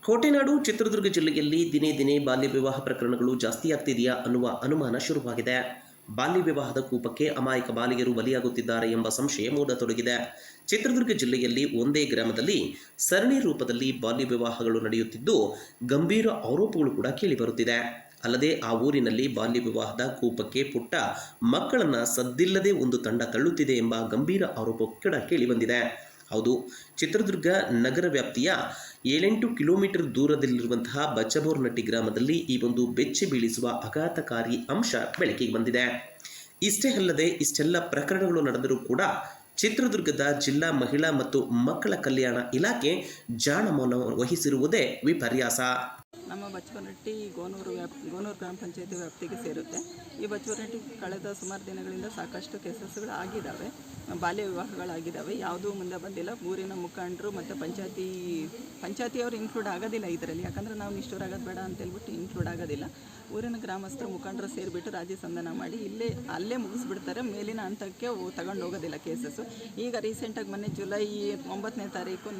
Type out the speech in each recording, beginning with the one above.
ಕೋಟೆನಾಡು ಚಿತ್ರದುರ್ಗ ಜಿಲ್ಲೆಯಲ್ಲಿ ದಿನೇ ದಿನೇ ಬಾಲ್ಯ ವಿವಾಹ ಪ್ರಕರಣಗಳು ಜಾಸ್ತಿಯಾಗ್ತಿದೆಯಾ ಅನ್ನುವ ಅನುಮಾನ ಶುರುವಾಗಿದೆ. ಬಾಲ್ಯ ವಿವಾಹದ ಕೂಪಕ್ಕೆ ಅಮಾಯಕ ಬಾಲಿಗರು ಬಲಿಯಾಗುತ್ತಿದ್ದಾರೆ ಎಂಬ ಸಂಶಯ ಮೂಡತೊಡಗಿದೆ. ಚಿತ್ರದುರ್ಗ ಜಿಲ್ಲೆಯಲ್ಲಿ ಒಂದೇ ಗ್ರಾಮದಲ್ಲಿ ಸರಣಿ ರೂಪದಲ್ಲಿ ಬಾಲ್ಯ ವಿವಾಹಗಳು ನಡೆಯುತ್ತಿದ್ದು ಗಂಭೀರ ಆರೋಪಗಳು ಕೂಡ ಕೇಳಿಬರುತ್ತಿದೆ. ಅಲ್ಲದೆ ಆ ಊರಿನಲ್ಲಿ ಬಾಲ್ಯ ವಿವಾಹದ ಕೂಪಕ್ಕೆ ಪುಟ್ಟ ಮಕ್ಕಳನ್ನ ಸದ್ದಿಲ್ಲದೆ ಒಂದು ತಂಡ ತಳ್ಳುತ್ತಿದೆ ಎಂಬ ಗಂಭೀರ ಆರೋಪ ಕೂಡ ಕೇಳಿಬಂದಿದೆ. ಹೌದು, ಚಿತ್ರದುರ್ಗ ನಗರ ವ್ಯಾಪ್ತಿಯ 7-8 ಕಿಲೋಮೀಟರ್ ದೂರದಲ್ಲಿರುವಂತಹ ಬಚ್ಚಬೋರ್ನಟ್ಟಿ ಗ್ರಾಮದಲ್ಲಿ ಈ ಒಂದು ಬೆಚ್ಚಿ ಬೀಳಿಸುವ ಆಘಾತಕಾರಿ ಅಂಶ ಬೆಳಕಿಗೆ ಬಂದಿದೆ. ಇಷ್ಟೇ ಅಲ್ಲದೆ ಇಷ್ಟೆಲ್ಲ ಪ್ರಕರಣಗಳು ನಡೆದರೂ ಕೂಡ ಚಿತ್ರದುರ್ಗದ ಜಿಲ್ಲಾ ಮಹಿಳಾ ಮತ್ತು ಮಕ್ಕಳ ಕಲ್ಯಾಣ ಇಲಾಖೆ ಜಾಣ ಮೌನ ವಹಿಸಿರುವುದೇ ವಿಪರ್ಯಾಸ. ನಮ್ಮ ಬಚ್ಚಬೋರ್ನಟ್ಟಿ ಗೋನೂರು ಗ್ರಾಮ ಪಂಚಾಯತಿ ವ್ಯಾಪ್ತಿಗೆ ಸೇರುತ್ತೆ. ಈ ಬಚ್ಚಬೋರ್ನಟ್ಟಿ ಕಳೆದ ಸುಮಾರು ದಿನಗಳಿಂದ ಸಾಕಷ್ಟು ಕೇಸಸ್ಗಳು ಆಗಿದ್ದಾವೆ, ಬಾಲ್ಯ ವಿವಾಹಗಳಾಗಿದ್ದಾವೆ. ಯಾವುದೂ ಮುಂದೆ ಬಂದಿಲ್ಲ. ಊರಿನ ಮುಖಂಡರು ಮತ್ತು ಪಂಚಾಯತಿಯವರು ಇನ್ಕ್ಲೂಡ್ ಆಗೋದಿಲ್ಲ ಇದರಲ್ಲಿ. ಯಾಕಂದರೆ ನಾವು ನಿಷ್ಠೂರಾಗೋದು ಬೇಡ ಅಂತೇಳ್ಬಿಟ್ಟು ಇನ್ಕ್ಲೂಡ್ ಆಗೋದಿಲ್ಲ. ಊರಿನ ಗ್ರಾಮಸ್ಥರು ಮುಖಂಡರು ಸೇರಿಬಿಟ್ಟು ರಾಜಿ ಸಂಧಾನ ಮಾಡಿ ಅಲ್ಲೇ ಮುಗಿಸ್ಬಿಡ್ತಾರೆ. ಮೇಲಿನ ಹಂತಕ್ಕೆ ತಗೊಂಡು ಹೋಗೋದಿಲ್ಲ ಕೇಸಸ್ಸು. ಈಗ ರೀಸೆಂಟಾಗಿ ಮೊನ್ನೆ ಜುಲೈ 9ನೇ ತಾರೀಕು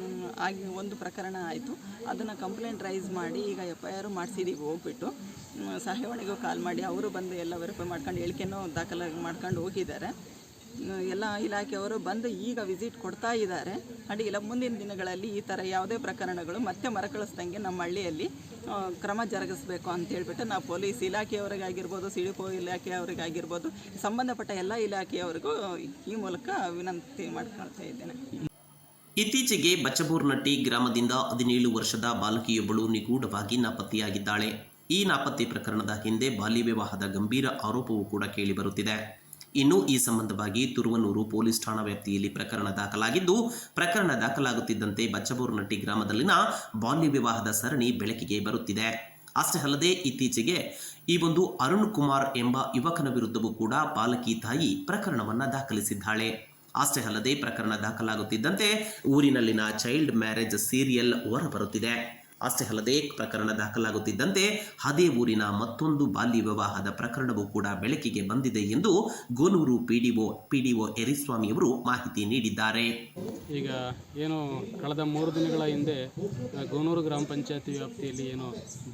ಆಗಿ ಒಂದು ಪ್ರಕರಣ ಆಯಿತು. ಅದನ್ನು ಕಂಪ್ಲೇಂಟ್ ರೈಸ್ ಮಾಡಿ ಈಗ FIR ಮಾಡಿಸಿದ್ದೀವಿ. ಹೋಗ್ಬಿಟ್ಟು ಸಹಾಯವಾಣಿಗೂ ಕಾಲ್ ಮಾಡಿ ಅವರು ಬಂದು ಎಲ್ಲ ವೆರಿಫೈ ಮಾಡ್ಕೊಂಡು ಹೇಳಿಕೆನೂ ದಾಖಲಾಗಿ ಮಾಡ್ಕೊಂಡು ಹೋಗಿದ್ದಾರೆ. ಎಲ್ಲ ಇಲಾಖೆಯವರು ಬಂದು ಈಗ ವಿಸಿಟ್ ಕೊಡ್ತಾ ಇದ್ದಾರೆ. ಅಡ್ಡಿಲ್ಲ, ಮುಂದಿನ ದಿನಗಳಲ್ಲಿ ಈ ಥರ ಯಾವುದೇ ಪ್ರಕರಣಗಳು ಮತ್ತೆ ಮರಕಳಿಸ್ದಂಗೆ ನಮ್ಮ ಹಳ್ಳಿಯಲ್ಲಿ ಕ್ರಮ ಜರುಗಿಸಬೇಕು ಅಂತ ಹೇಳ್ಬಿಟ್ಟು ನಾವು ಪೊಲೀಸ್ ಇಲಾಖೆಯವರಿಗಾಗಿರ್ಬೋದು, ಸಿಡಿಪೋ ಇಲಾಖೆಯವರಿಗಾಗಿರ್ಬೋದು, ಸಂಬಂಧಪಟ್ಟ ಎಲ್ಲ ಇಲಾಖೆಯವರಿಗೂ ಈ ಮೂಲಕ ವಿನಂತಿ ಮಾಡ್ಕೊಳ್ತಾ ಇದ್ದೇನೆ. ಇತ್ತೀಚೆಗೆ ಬಚ್ಚಬೋರ್ನಟ್ಟಿ ಗ್ರಾಮದಿಂದ 17 ವರ್ಷದ ಬಾಲಕಿಯೊಬ್ಬಳು ನಿಗೂಢವಾಗಿ ನಾಪತ್ತೆಯಾಗಿದ್ದಾಳೆ. ಈ ನಾಪತ್ತೆ ಪ್ರಕರಣದ ಹಿಂದೆ ಬಾಲ್ಯ ವಿವಾಹದ ಗಂಭೀರ ಆರೋಪವೂ ಕೂಡ ಕೇಳಿಬರುತ್ತಿದೆ. ಇನ್ನು ಈ ಸಂಬಂಧವಾಗಿ ತುರುವನೂರು ಪೊಲೀಸ್ ಠಾಣಾ ವ್ಯಾಪ್ತಿಯಲ್ಲಿ ಪ್ರಕರಣ ದಾಖಲಾಗಿದ್ದು, ಪ್ರಕರಣ ದಾಖಲಾಗುತ್ತಿದ್ದಂತೆ ಬಚ್ಚಬೋರ್ನಟ್ಟಿ ಗ್ರಾಮದಲ್ಲಿನ ಬಾಲ್ಯ ವಿವಾಹದ ಸರಣಿ ಬೆಳಕಿಗೆ ಬರುತ್ತಿದೆ. ಅಷ್ಟೇ ಅಲ್ಲದೆ ಇತ್ತೀಚೆಗೆ ಈ ಒಂದು ಅರುಣ್ ಕುಮಾರ್ ಎಂಬ ಯುವಕನ ವಿರುದ್ಧವೂ ಕೂಡ ಬಾಲಕಿ ತಾಯಿ ಪ್ರಕರಣವನ್ನು ದಾಖಲಿಸಿದ್ದಾಳೆ. ಅಷ್ಟೇ ಅಲ್ಲದೆ ಪ್ರಕರಣ ದಾಖಲಾಗುತ್ತಿದ್ದಂತೆ ಊರಿನಲ್ಲಿನ ಚೈಲ್ಡ್ ಮ್ಯಾರೇಜ್ ಸೀರಿಯಲ್ ಹೊರಬರುತ್ತಿದೆ. ಅಷ್ಟೇ ಅಲ್ಲದೆ ಪ್ರಕರಣ ದಾಖಲಾಗುತ್ತಿದ್ದಂತೆ ಅದೇ ಊರಿನ ಮತ್ತೊಂದು ಬಾಲ್ಯ ವಿವಾಹದ ಪ್ರಕರಣವೂ ಕೂಡ ಬೆಳಕಿಗೆ ಬಂದಿದೆ ಎಂದು ಗೋನೂರು PDO ಯರಿಸ್ವಾಮಿಯವರು ಮಾಹಿತಿ ನೀಡಿದ್ದಾರೆ. ಈಗ ಏನು ಕಳೆದ 3 ದಿನಗಳ ಹಿಂದೆ ಗೋನೂರು ಗ್ರಾಮ ಪಂಚಾಯತಿ ವ್ಯಾಪ್ತಿಯಲ್ಲಿ ಏನು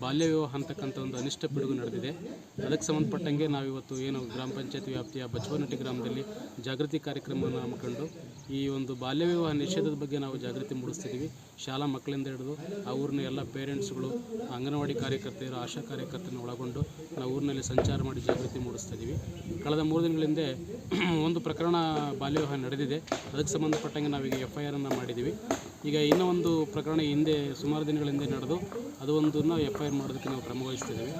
ಬಾಲ್ಯ ವಿವಾಹ ಅಂತಕ್ಕಂಥ ಒಂದು ಅನಿಷ್ಟ ಪಿಡುಗು ನಡೆದಿದೆ. ಅದಕ್ಕೆ ಸಂಬಂಧಪಟ್ಟಂಗೆ ನಾವಿವತ್ತು ಏನು ಗ್ರಾಮ ಪಂಚಾಯತಿ ವ್ಯಾಪ್ತಿಯ ಬಚ್ಚಬೋರ್ನಟ್ಟಿ ಗ್ರಾಮದಲ್ಲಿ ಜಾಗೃತಿ ಕಾರ್ಯಕ್ರಮವನ್ನು ಹಮ್ಮಿಕೊಂಡು ಈ ಒಂದು ಬಾಲ್ಯ ವಿವಾಹ ನಿಷೇಧದ ಬಗ್ಗೆ ನಾವು ಜಾಗೃತಿ ಮೂಡಿಸ್ತಿದ್ದೀವಿ. ಶಾಲಾ ಮಕ್ಕಳಿಂದ ಹಿಡಿದು ಆ ಊರಿನ ಎಲ್ಲ ಪೇರೆಂಟ್ಸ್ಗಳು, ಅಂಗನವಾಡಿ ಕಾರ್ಯಕರ್ತೆಯರು, ಆಶಾ ಕಾರ್ಯಕರ್ತರನ್ನು ಒಳಗೊಂಡು ನಾವು ಊರಿನಲ್ಲಿ ಸಂಚಾರ ಮಾಡಿ ಜಾಗೃತಿ ಮೂಡಿಸ್ತಾ ಇದ್ದೀವಿ. ಕಳೆದ 3 ದಿನಗಳ ಹಿಂದೆ ಒಂದು ಪ್ರಕರಣ ಬಾಲ್ಯ ವಿವಾಹ ನಡೆದಿದೆ. ಅದಕ್ಕೆ ಸಂಬಂಧಪಟ್ಟಂಗೆ ನಾವೀಗ FIR ಮಾಡಿದ್ದೀವಿ. ಈಗ ಇನ್ನೂ ಒಂದು ಪ್ರಕರಣ ಹಿಂದೆ ಸುಮಾರು ದಿನಗಳ ಹಿಂದೆ ನಡೆದು ಅದು ಒಂದನ್ನು FIR ಮಾಡೋದಕ್ಕೆ ನಾವು ಕ್ರಮ ವಹಿಸ್ತಿದ್ದೀವಿ.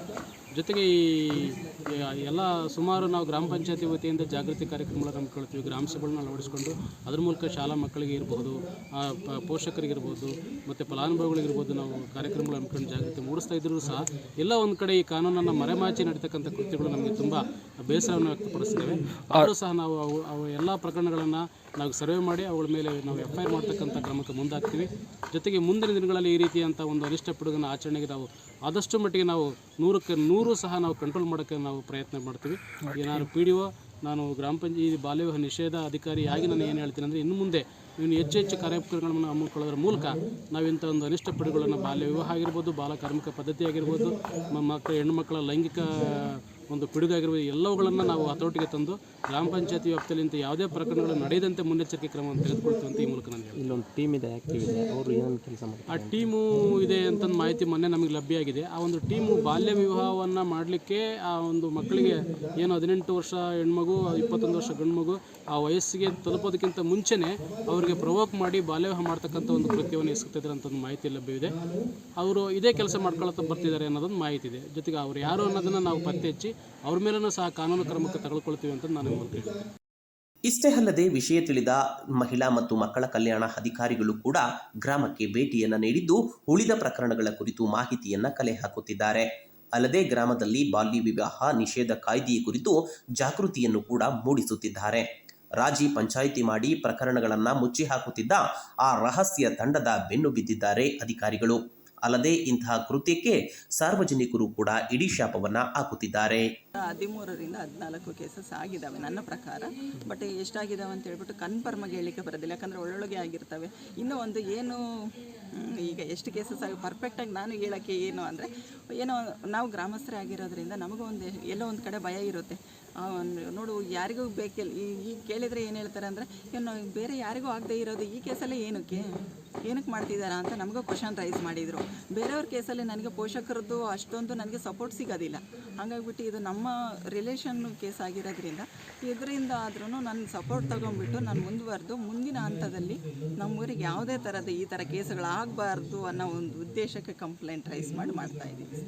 ಜೊತೆಗೆ ಈ ಎಲ್ಲ ಸುಮಾರು ನಾವು ಗ್ರಾಮ ಪಂಚಾಯತಿ ವತಿಯಿಂದ ಜಾಗೃತಿ ಕಾರ್ಯಕ್ರಮಗಳನ್ನು ಹಮ್ಮಿಕೊಳ್ತೀವಿ. ಗ್ರಾಮ ಸಭೆಗಳನ್ನ ಅಳವಡಿಸ್ಕೊಂಡು ಅದ್ರ ಮೂಲಕ ಶಾಲಾ ಮಕ್ಕಳಿಗೆ ಇರ್ಬೋದು, ಪೋಷಕರಿಗಿರ್ಬೋದು ಮತ್ತು ಫಲಾನುಭವಿಗಳಿಗಿರ್ಬೋದು ನಾವು ಕಾರ್ಯಕ್ರಮಗಳು ಹಮ್ಮಿಕೊಂಡು ಜಾಗೃತಿ ಮೂಡಿಸ್ತಾ ಇದ್ದರೂ ಸಹ ಎಲ್ಲ ಒಂದು ಕಡೆ ಈ ಕಾನೂನನ್ನು ಮರೆಮಾಚಿ ನಡೀತಕ್ಕಂಥ ಕೃತ್ಯಗಳು ನಮಗೆ ತುಂಬ ಬೇಸರವನ್ನು ವ್ಯಕ್ತಪಡಿಸ್ತೇವೆ. ಆದರೂ ಸಹ ನಾವು ಅವು ಎಲ್ಲ ಪ್ರಕರಣಗಳನ್ನು ನಾವು ಸರ್ವೆ ಮಾಡಿ ಅವುಗಳ ಮೇಲೆ ನಾವು FIR ಮಾಡ್ತಕ್ಕಂಥ ಕ್ರಮಕ್ಕೆ ಮುಂದಾಗ್ತೀವಿ. ಜೊತೆಗೆ ಮುಂದಿನ ದಿನಗಳಲ್ಲಿ ಈ ರೀತಿಯಂಥ ಒಂದು ಅನಿಷ್ಟ ಪಿಡುಗಿನ ಆಚರಣೆಗೆ ನಾವು ಆದಷ್ಟು ಮಟ್ಟಿಗೆ ನಾವು 100ಕ್ಕೆ 100 ಸಹ ನಾವು ಕಂಟ್ರೋಲ್ ಮಾಡೋಕ್ಕೆ ನಾವು ಪ್ರಯತ್ನ ಮಾಡ್ತೀವಿ. ಈಗ ನಾನು PDO, ನಾನು ಗ್ರಾಮ ಪಂಚಾಯತಿ ಬಾಲ್ಯ ವಿವಾಹ ನಿಷೇಧ ಅಧಿಕಾರಿಯಾಗಿ ನಾನು ಏನು ಹೇಳ್ತೀನಿ ಅಂದರೆ, ಇನ್ನು ಮುಂದೆ ಇನ್ನು ಹೆಚ್ಚು ಕಾರ್ಯಕ್ರಮಗಳನ್ನು ಹಮ್ಮಿಕೊಳ್ಳೋದ್ರ ಮೂಲಕ ನಾವಿಂಥ ಒಂದು ಅನಿಷ್ಟ ಪಿಡುಗುಗಳನ್ನು, ಬಾಲ್ಯ ವಿವಾಹ ಆಗಿರ್ಬೋದು, ಬಾಲ ಕಾರ್ಮಿಕ ಪದ್ಧತಿ ಆಗಿರ್ಬೋದು, ಹೆಣ್ಣು ಮಕ್ಕಳ ಲೈಂಗಿಕ ಒಂದು ಪಿಡುಗಾಗಿರ್ಬೋದು, ಎಲ್ಲವುಗಳನ್ನು ನಾವು ಹತೋಟಿಗೆ ತಂದು ಗ್ರಾಮ ಪಂಚಾಯತಿ ವ್ಯಾಪ್ತಿಯಲ್ಲಿ ಇಂಥ ಯಾವುದೇ ಪ್ರಕರಣಗಳು ನಡೆಯದಂತೆ ಮುನ್ನೆಚ್ಚರಿಕೆ ಕ್ರಮವನ್ನು ತೆಗೆದುಕೊಳ್ತೀವಿ ಅಂತ ಈ ಮೂಲಕ ನಾನು ಹೇಳ್ತೀನಿ. ಇಲ್ಲೊಂದು ಟೀಮ್ ಇದೆ, ಆ್ಯಕ್ಟಿವ್ ಇದೆ, ಅವರು ಏನೇನು ಕೆಲಸ ಮಾಡ್ತಾರೆ? ಆ ಟೀಮು ಇದೆ ಅಂತ ಮಾಹಿತಿ ಮೊನ್ನೆ ನಮಗೆ ಲಭ್ಯ ಆಗಿದೆ. ಆ ಒಂದು ಟೀಮು ಬಾಲ್ಯ ವಿವಾಹವನ್ನು ಮಾಡಲಿಕ್ಕೆ ಆ ಒಂದು ಮಕ್ಕಳಿಗೆ ಏನು 18 ವರ್ಷ ಹೆಣ್ಮಗು, 21 ವರ್ಷ ಗಂಡು ಮಗು ಆ ವಯಸ್ಸಿಗೆ ತಲುಪೋದಕ್ಕಿಂತ ಮುಂಚೆನೇ ಅವರಿಗೆ ಪ್ರವೋಕ್ ಮಾಡಿ ಬಾಲ್ಯ ವಿವಾಹ ಮಾಡ್ತಕ್ಕಂಥ ಒಂದು ಕೃತ್ಯವನ್ನು ಎಸಗುತ್ತಿದ್ದಾರೆ ಅಂತ ಒಂದು ಮಾಹಿತಿ ಲಭ್ಯವಿದೆ. ಅವರು ಇದೇ ಕೆಲಸ ಮಾಡ್ಕೊಳ್ತಾ ಬರ್ತಿದ್ದಾರೆ ಅನ್ನೋದೊಂದು ಮಾಹಿತಿ ಇದೆ. ಜೊತೆಗೆ ಅವರು ಯಾರು ಅನ್ನೋದನ್ನು ನಾವು ಪತ್ತೆ ಹಚ್ಚಿ ಅವ್ರ ಮೇಲೂ ಸಹ ಕಾನೂನು ಕ್ರಮಕ್ಕೆ ತೆಗೆದುಕೊಳ್ತೀವಿ ಅಂತ ನಾನು ಹೇಳ್ತೀನಿ. ಇಷ್ಟೇ ಅಲ್ಲದೆ ವಿಷಯ ತಿಳಿದ ಮಹಿಳಾ ಮತ್ತು ಮಕ್ಕಳ ಕಲ್ಯಾಣ ಅಧಿಕಾರಿಗಳು ಕೂಡ ಗ್ರಾಮಕ್ಕೆ ಭೇಟಿಯನ್ನು ನೀಡಿದ್ದು ಉಳಿದ ಪ್ರಕರಣಗಳ ಕುರಿತು ಮಾಹಿತಿಯನ್ನು ಕಲೆ ಹಾಕುತ್ತಿದ್ದಾರೆ. ಅಲ್ಲದೆ ಗ್ರಾಮದಲ್ಲಿ ಬಾಲ್ಯ ವಿವಾಹ ನಿಷೇಧ ಕಾಯ್ದೆಯ ಕುರಿತು ಜಾಗೃತಿಯನ್ನು ಕೂಡ ಮೂಡಿಸುತ್ತಿದ್ದಾರೆ. ರಾಜಿ ಪಂಚಾಯಿತಿ ಮಾಡಿ ಪ್ರಕರಣಗಳನ್ನು ಮುಚ್ಚಿ ಹಾಕುತ್ತಿದ್ದ ಆ ರಹಸ್ಯ ತಂಡದ ಬೆನ್ನು ಬಿದ್ದಿದ್ದಾರೆ ಅಧಿಕಾರಿಗಳು. ಅಲ್ಲದೆ ಇಂತಹ ಕೃತ್ಯಕ್ಕೆ ಸಾರ್ವಜನಿಕರು ಕೂಡ ಇಡೀ ಶಾಪವನ್ನು ಹಾಕುತ್ತಿದ್ದಾರೆ. 13ರಿಂದ 14 ಕೇಸಸ್ ಆಗಿದ್ದಾವೆ ನನ್ನ ಪ್ರಕಾರ. ಬಟ್ ಎಷ್ಟಾಗಿದ್ದಾವೆ ಅಂತ ಹೇಳ್ಬಿಟ್ಟು ಕನ್ಫರ್ಮ್ ಆಗಿ ಹೇಳಲಿಕ್ಕೆ ಬರೋದಿಲ್ಲ, ಯಾಕಂದರೆ ಒಳ್ಳೊಳಗೆ ಆಗಿರ್ತವೆ. ಇನ್ನೂ ಒಂದು ಏನು ಈಗ ಎಷ್ಟು ಕೇಸಸ್ ಆಗಿ ಪರ್ಫೆಕ್ಟಾಗಿ ನಾನು ಹೇಳೋಕ್ಕೆ ಏನು ಅಂದರೆ ಏನೋ ನಾವು ಗ್ರಾಮಸ್ಥರೇ ಆಗಿರೋದ್ರಿಂದ ನಮಗೂ ಒಂದು ಎಲ್ಲೋ ಒಂದು ಕಡೆ ಭಯ ಇರುತ್ತೆ. ನೋಡು ಯಾರಿಗೂ ಬೇಕಿಲ್ಲ ಈಗ ಕೇಳಿದರೆ ಏನು ಹೇಳ್ತಾರೆ ಅಂದರೆ ಏನು ಬೇರೆ ಯಾರಿಗೂ ಆಗದೆ ಇರೋದು ಈ ಕೇಸಲ್ಲೇ ಏನಕ್ಕೆ ಮಾಡ್ತಿದ್ದಾರಾ ಅಂತ ನಮಗೂ ಕ್ವಶನ್ ರೈಸ್ ಮಾಡಿದರು. ಬೇರೆಯವ್ರ ಕೇಸಲ್ಲಿ ನನಗೆ ಪೋಷಕರದ್ದು ಅಷ್ಟೊಂದು ನನಗೆ ಸಪೋರ್ಟ್ ಸಿಗೋದಿಲ್ಲ. ಹಾಗಾಗಿಬಿಟ್ಟು ಇದು ನಮ್ಮ ರಿಲೇಷನ್ ಕೇಸ್ ಆಗಿರೋದ್ರಿಂದ ಇದರಿಂದ ಆದ್ರೂ ನನ್ನ ಸಪೋರ್ಟ್ ತೊಗೊಂಡ್ಬಿಟ್ಟು ನಾನು ಮುಂದುವರೆದು ಮುಂದಿನ ಹಂತದಲ್ಲಿ ನಮ್ಮೂರಿಗೆ ಯಾವುದೇ ಥರದ ಈ ಥರ ಕೇಸುಗಳಾಗಬಾರ್ದು ಅನ್ನೋ ಒಂದು ಉದ್ದೇಶಕ್ಕೆ ಕಂಪ್ಲೇಂಟ್ ರೈಸ್ ಮಾಡ್ತಾಯಿದ್ದೀನಿ.